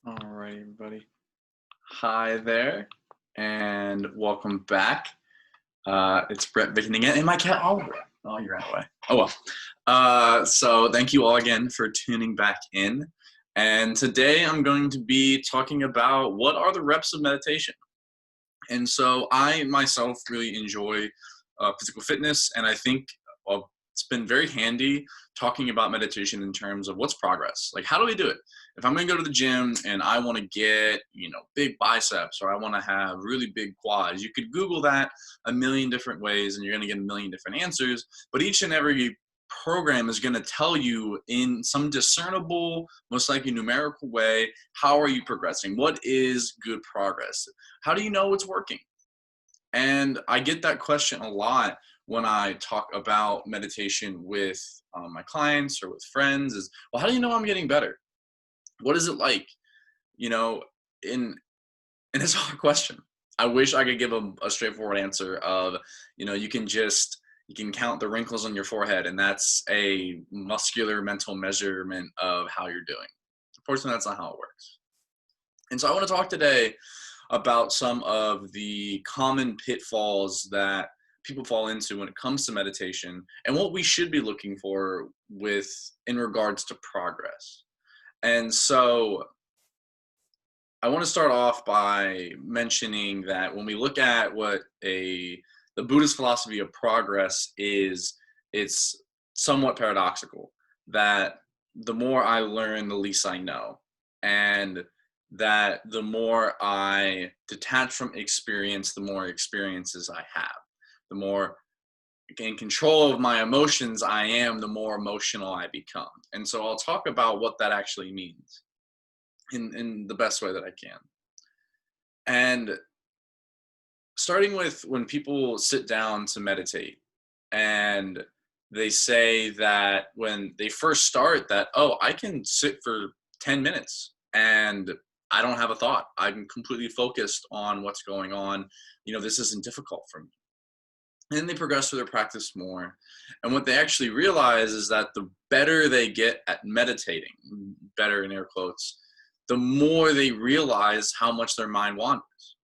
All right, everybody. Hi there, and welcome back. It's Brett Vicken again, and my cat Oliver. Oh, you ran away. Oh well. So thank you all again for tuning back in. And today I'm going to be talking about what are the reps of meditation. And so I myself really enjoy physical fitness, and I think it's been very handy talking about meditation in terms of what's progress. Like, how do we do it? If I'm going to go to the gym and I want to get, big biceps or I want to have really big quads, you could Google that a million different ways and you're going to get a million different answers. But each and every program is going to tell you in some discernible, most likely numerical way, how are you progressing? What is good progress? How do you know it's working? And I get that question a lot when I talk about meditation with my clients or with friends is, well, how do you know I'm getting better? What is it like? You know, in and it's a hard question. I wish I could give a straightforward answer of, you can count the wrinkles on your forehead and that's a muscular mental measurement of how you're doing. Unfortunately, that's not how it works. And so I want to talk today about some of the common pitfalls that people fall into when it comes to meditation and what we should be looking for with in regards to progress. And so I want to start off by mentioning that when we look at what the Buddhist philosophy of progress is, it's somewhat paradoxical that the more I learn, the least I know. And that the more I detach from experience, the more experiences I have. The more in control of my emotions I am, the more emotional I become. And so I'll talk about what that actually means in the best way that I can. And starting with when people sit down to meditate and they say that when they first start that, oh, I can sit for 10 minutes and I don't have a thought. I'm completely focused on what's going on. This isn't difficult for me. And then they progress through their practice more. And what they actually realize is that the better they get at meditating, better in air quotes, the more they realize how much their mind wanders.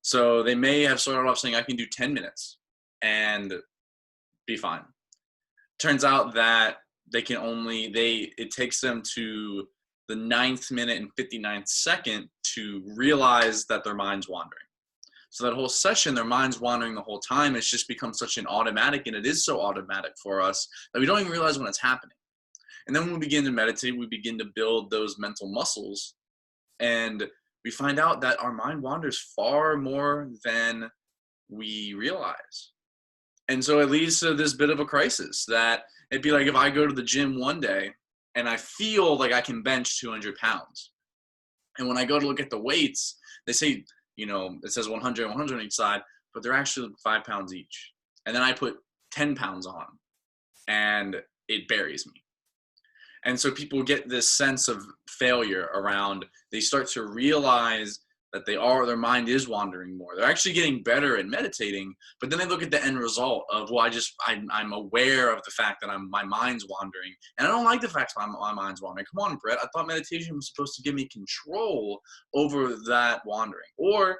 So they may have started off saying, I can do 10 minutes and be fine. Turns out that it takes them to the 9th minute and 59th second to realize that their mind's wandering. So that whole session, their mind's wandering the whole time. It's just become such an automatic, and it is so automatic for us that we don't even realize when it's happening. And then when we begin to meditate, we begin to build those mental muscles, and we find out that our mind wanders far more than we realize. And so it leads to this bit of a crisis that it'd be like if I go to the gym one day and I feel like I can bench 200 pounds. And when I go to look at the weights, they say, it says 100, 100 on each side, but they're actually 5 pounds each. And then I put 10 pounds on and it buries me. And so people get this sense of failure around, they start to realize that their mind is wandering more. They're actually getting better at meditating, but then they look at the end result of, well, I'm aware of the fact that my mind's wandering, and I don't like the fact that my mind's wandering. Come on, Brett, I thought meditation was supposed to give me control over that wandering. Or,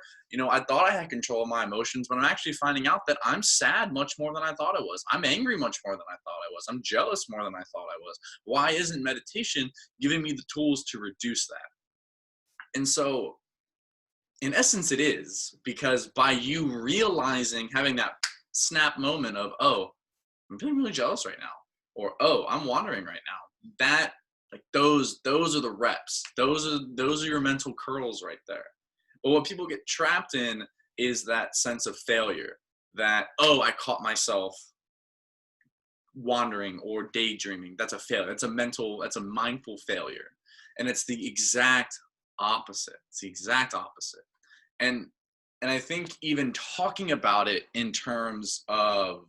I thought I had control of my emotions, but I'm actually finding out that I'm sad much more than I thought I was. I'm angry much more than I thought I was. I'm jealous more than I thought I was. Why isn't meditation giving me the tools to reduce that? And so in essence, it is, because by you realizing, having that snap moment of, oh, I'm feeling really jealous right now, or oh, I'm wandering right now. That, like, those are the reps. Those are your mental kernels right there. But what people get trapped in is that sense of failure. That, oh, I caught myself wandering or daydreaming. That's a failure. That's a mindful failure. And it's the exact opposite. It's the exact opposite. And I think even talking about it in terms of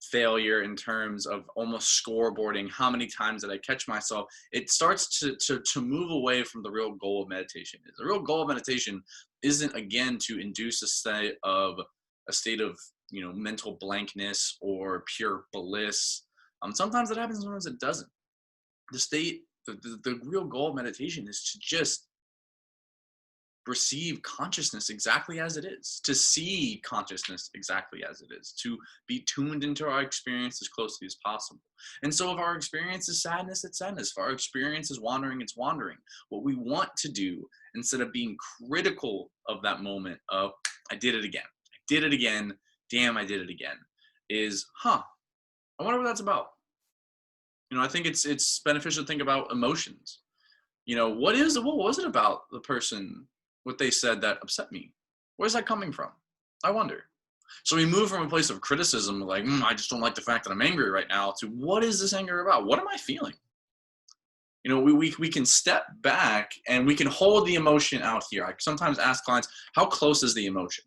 failure, in terms of almost scoreboarding, how many times did I catch myself, it starts to move away from the real goal of meditation. The real goal of meditation isn't, again, to induce a state of mental blankness or pure bliss. Sometimes it happens, sometimes it doesn't. The real goal of meditation is to just receive consciousness exactly as it is, to see consciousness exactly as it is, to be tuned into our experience as closely as possible. And so if our experience is sadness, it's sadness. If our experience is wandering, it's wandering. What we want to do, instead of being critical of that moment of, I did it again, damn, I did it again, is, I wonder what that's about. I think it's beneficial to think about emotions. What was it about the person, what they said that upset me? Where's that coming from? I wonder. So we move from a place of criticism, like, I just don't like the fact that I'm angry right now, to what is this anger about? What am I feeling? We can step back and we can hold the emotion out here. I sometimes ask clients, how close is the emotion?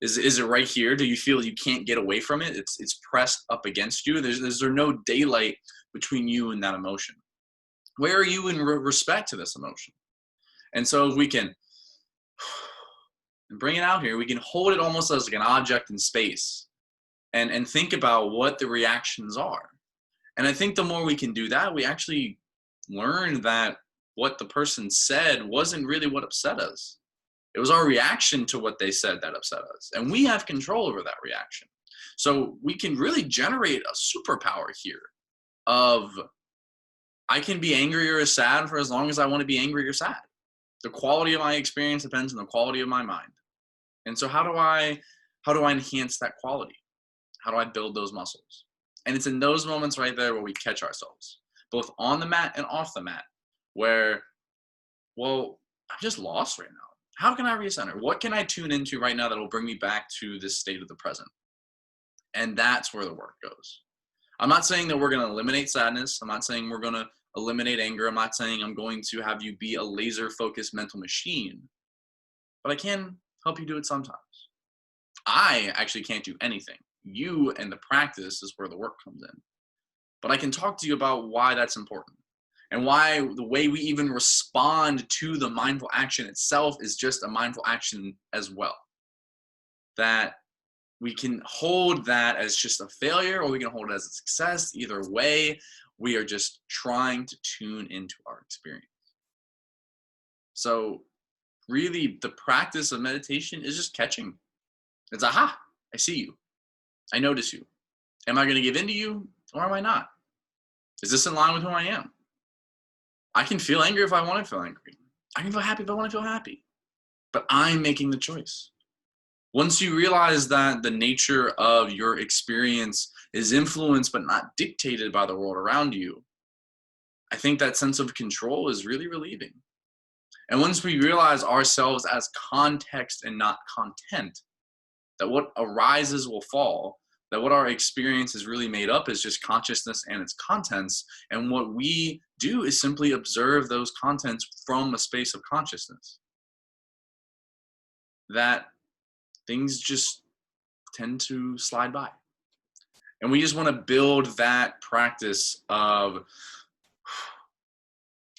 Is it right here? Do you feel you can't get away from it? It's pressed up against you. Is there no daylight between you and that emotion? Where are you in respect to this emotion? And so if we can bring it out here, we can hold it almost as like an object in space and think about what the reactions are. And I think the more we can do that, we actually learn that what the person said wasn't really what upset us. It was our reaction to what they said that upset us. And we have control over that reaction. So we can really generate a superpower here of, I can be angry or sad for as long as I want to be angry or sad. The quality of my experience depends on the quality of my mind. And so how do I enhance that quality? How do I build those muscles? And it's in those moments right there where we catch ourselves, both on the mat and off the mat, where, well, I'm just lost right now. How can I recenter? What can I tune into right now that will bring me back to this state of the present? And that's where the work goes. I'm not saying that we're going to eliminate sadness. I'm not saying we're going to eliminate anger. I'm not saying I'm going to have you be a laser focused mental machine, but I can help you do it sometimes. I actually can't do anything. You and the practice is where the work comes in. But I can talk to you about why that's important and why the way we even respond to the mindful action itself is just a mindful action as well. That we can hold that as just a failure or we can hold it as a success. Either way, we are just trying to tune into our experience. So really the practice of meditation is just catching. It's, aha, I see you. I notice you. Am I going to give in to you or am I not? Is this in line with who I am? I can feel angry if I want to feel angry. I can feel happy if I want to feel happy. But I'm making the choice. Once you realize that the nature of your experience is influenced but not dictated by the world around you, I think that sense of control is really relieving. And once we realize ourselves as context and not content, that what arises will fall, that what our experience is really made up is just consciousness and its contents, and what we do is simply observe those contents from a space of consciousness, that things just tend to slide by. And we just want to build that practice of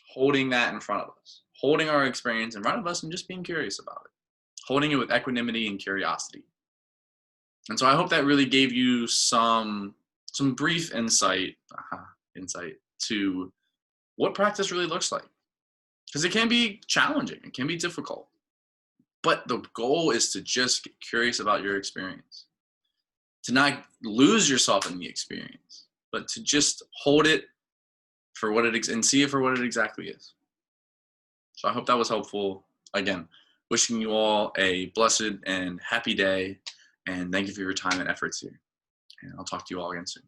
holding that in front of us, holding our experience in front of us and just being curious about it, holding it with equanimity and curiosity. And so I hope that really gave you some brief insight to what practice really looks like. Because it can be challenging, it can be difficult. But the goal is to just get curious about your experience, to not lose yourself in the experience, but to just hold it for what it is and see it for what it exactly is. So I hope that was helpful. Again, wishing you all a blessed and happy day, and thank you for your time and efforts here. And I'll talk to you all again soon.